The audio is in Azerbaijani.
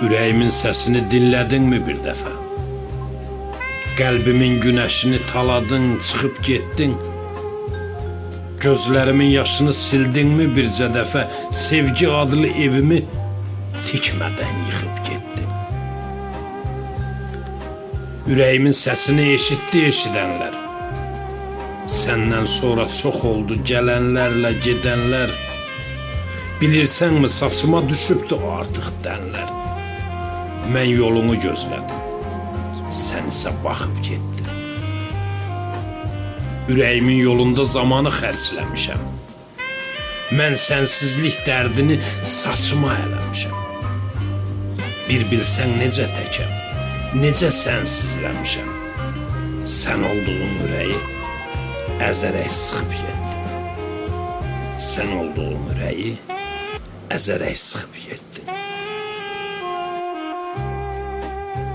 Ürəyimin səsini dinlədinmi bir dəfə? Qəlbimin günəşini taladın, çıxıb getdin. Gözlərimin yaşını sildinmi bircə dəfə? Sevgi adlı evimi tikmədən yıxıb getdin. Ürəyimin səsini eşitdi eşidənlər. Səndən sonra çox oldu gələnlərlə gedənlər. Bilirsənmi saçıma düşübdü artıq dənlər. Mən yolumu gözlədim, sən isə baxıb getdin. Ürəyimin yolunda zamanı xərcləmişəm. Mən sənsizlik dərdini saçıma eləmişəm. Bir bilsən necə təkəm, necə sənsizləmişəm. Sən olduğun ürəyi əzərək sıxıb getdi. Sən olduğun ürəyi əzərək sıxıb getdi.